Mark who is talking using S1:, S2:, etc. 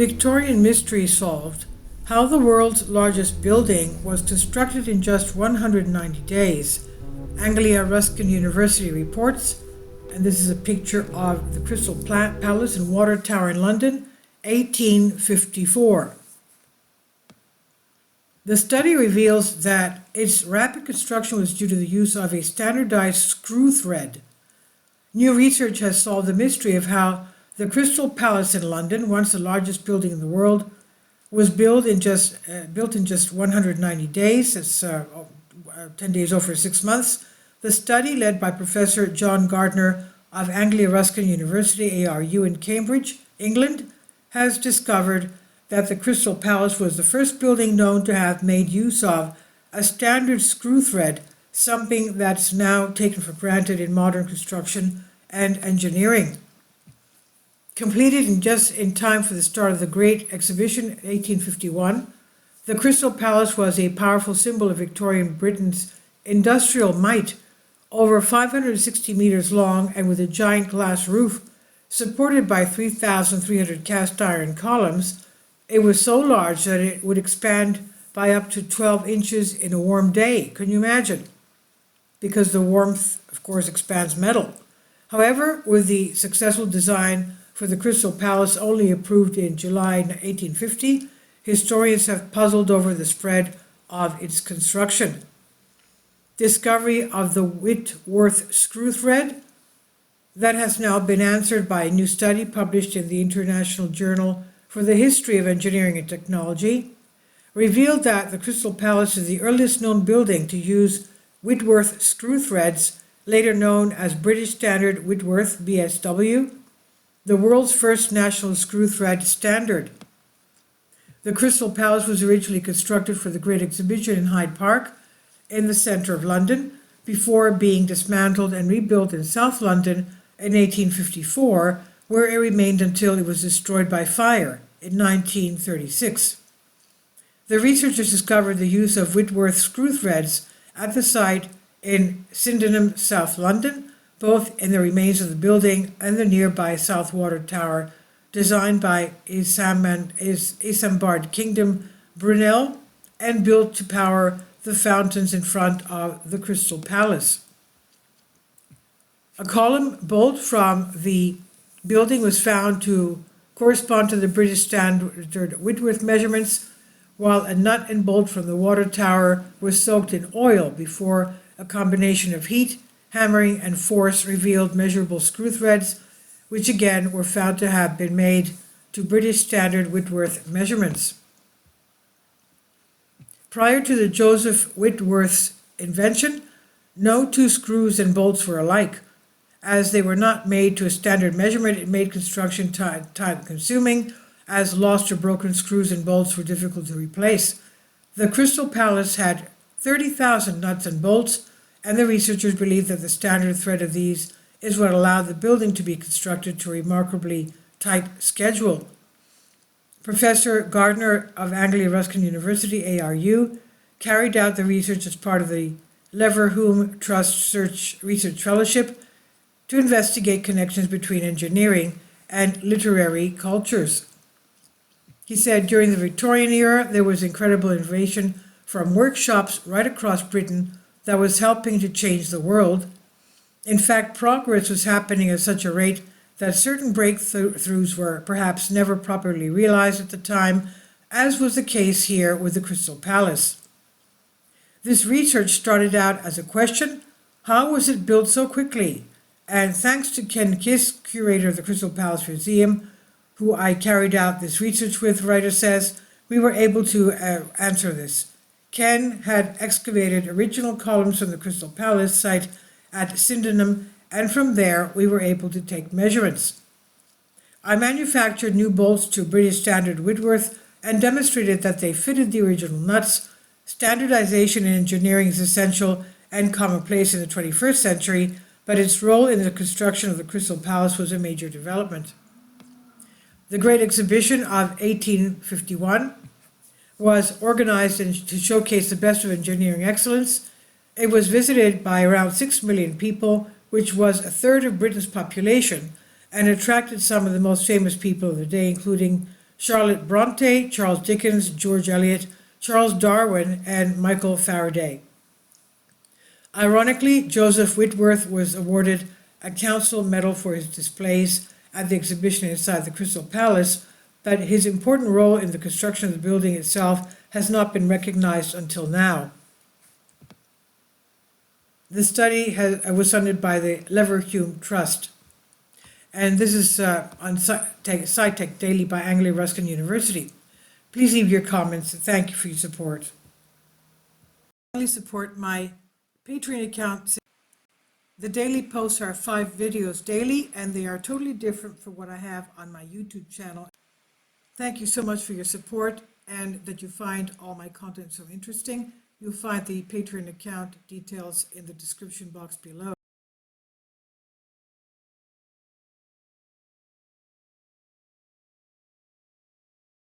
S1: Victorian mystery solved: how the world's largest building was constructed in just 190 days. Anglia Ruskin University reports, and this is a picture of the Crystal Palace and Water Tower in London, 1854. The study reveals that its rapid construction was due to the use of a standardized screw thread. New research has solved the mystery of how the Crystal Palace in London, once the largest building in the world, was built in just 190 days. It's 10 days over 6 months. The study, led by Professor John Gardner of Anglia Ruskin University, ARU, in Cambridge, England, has discovered that the Crystal Palace was the first building known to have made use of a standard screw thread, something that's now taken for granted in modern construction and engineering. Completed just in time for the start of the Great Exhibition in 1851, the Crystal Palace was a powerful symbol of Victorian Britain's industrial might. Over 560 meters long and with a giant glass roof supported by 3,300 cast iron columns, it was so large that it would expand by up to 12 inches in a warm day. Can you imagine? Because the warmth, of course, expands metal. However, with the successful design for the Crystal Palace only approved in July 1850, historians have puzzled over the spread of its construction. Discovery of the Whitworth screw thread, that has now been answered by a new study published in the International Journal for the History of Engineering and Technology, revealed that the Crystal Palace is the earliest known building to use Whitworth screw threads, later known as British Standard Whitworth BSW, the world's first national screw thread standard. The Crystal Palace was originally constructed for the Great Exhibition in Hyde Park in the centre of London, before being dismantled and rebuilt in South London in 1854, where it remained until it was destroyed by fire in 1936. The researchers discovered the use of Whitworth screw threads at the site in Sydenham, South London, both in the remains of the building and the nearby South Water Tower, designed by Isambard Kingdom Brunel and built to power the fountains in front of the Crystal Palace. A column bolt from the building was found to correspond to the British Standard Whitworth measurements, while a nut and bolt from the water tower was soaked in oil before a combination of heat, hammering, and force revealed measurable screw threads, which again were found to have been made to British Standard Whitworth measurements. Prior to the Joseph Whitworth's invention, no two screws and bolts were alike. As they were not made to a standard measurement, it made construction time-consuming, as lost or broken screws and bolts were difficult to replace. The Crystal Palace had 30,000 nuts and bolts, and the researchers believe that the standard thread of these is what allowed the building to be constructed to a remarkably tight schedule. Professor Gardner of Anglia Ruskin University, ARU, carried out the research as part of the Leverhulme Trust Research Fellowship to investigate connections between engineering and literary cultures. He said during the Victorian era, there was incredible innovation from workshops right across Britain that was helping to change the world. In fact, progress was happening at such a rate that certain breakthroughs were perhaps never properly realized at the time, as was the case here with the Crystal Palace. This research started out as a question: how was it built so quickly? And thanks to Ken Kiss, curator of the Crystal Palace Museum, who I carried out this research with, writer says, we were able to answer this. Ken had excavated original columns from the Crystal Palace site at Sydenham, and from there we were able to take measurements. I manufactured new bolts to British Standard Whitworth and demonstrated that they fitted the original nuts. Standardization in engineering is essential and commonplace in the 21st century, but its role in the construction of the Crystal Palace was a major development. The Great Exhibition of 1851 was organized to showcase the best of engineering excellence. It was visited by around 6 million people, which was a third of Britain's population, and attracted some of the most famous people of the day, including Charlotte Bronte, Charles Dickens, George Eliot, Charles Darwin, and Michael Faraday. Ironically, Joseph Whitworth was awarded a Council Medal for his displays at the exhibition inside the Crystal Palace, but his important role in the construction of the building itself has not been recognized until now. The study was funded by the Leverhulme Trust. And this is on SciTech Daily by Anglia Ruskin University. Please leave your comments. Thank you for your support. Please support my Patreon account. The daily posts are 5 videos daily, and they are totally different from what I have on my YouTube channel. Thank you so much for your support and that you find all my content so interesting. You'll find the Patreon account details in the description box below.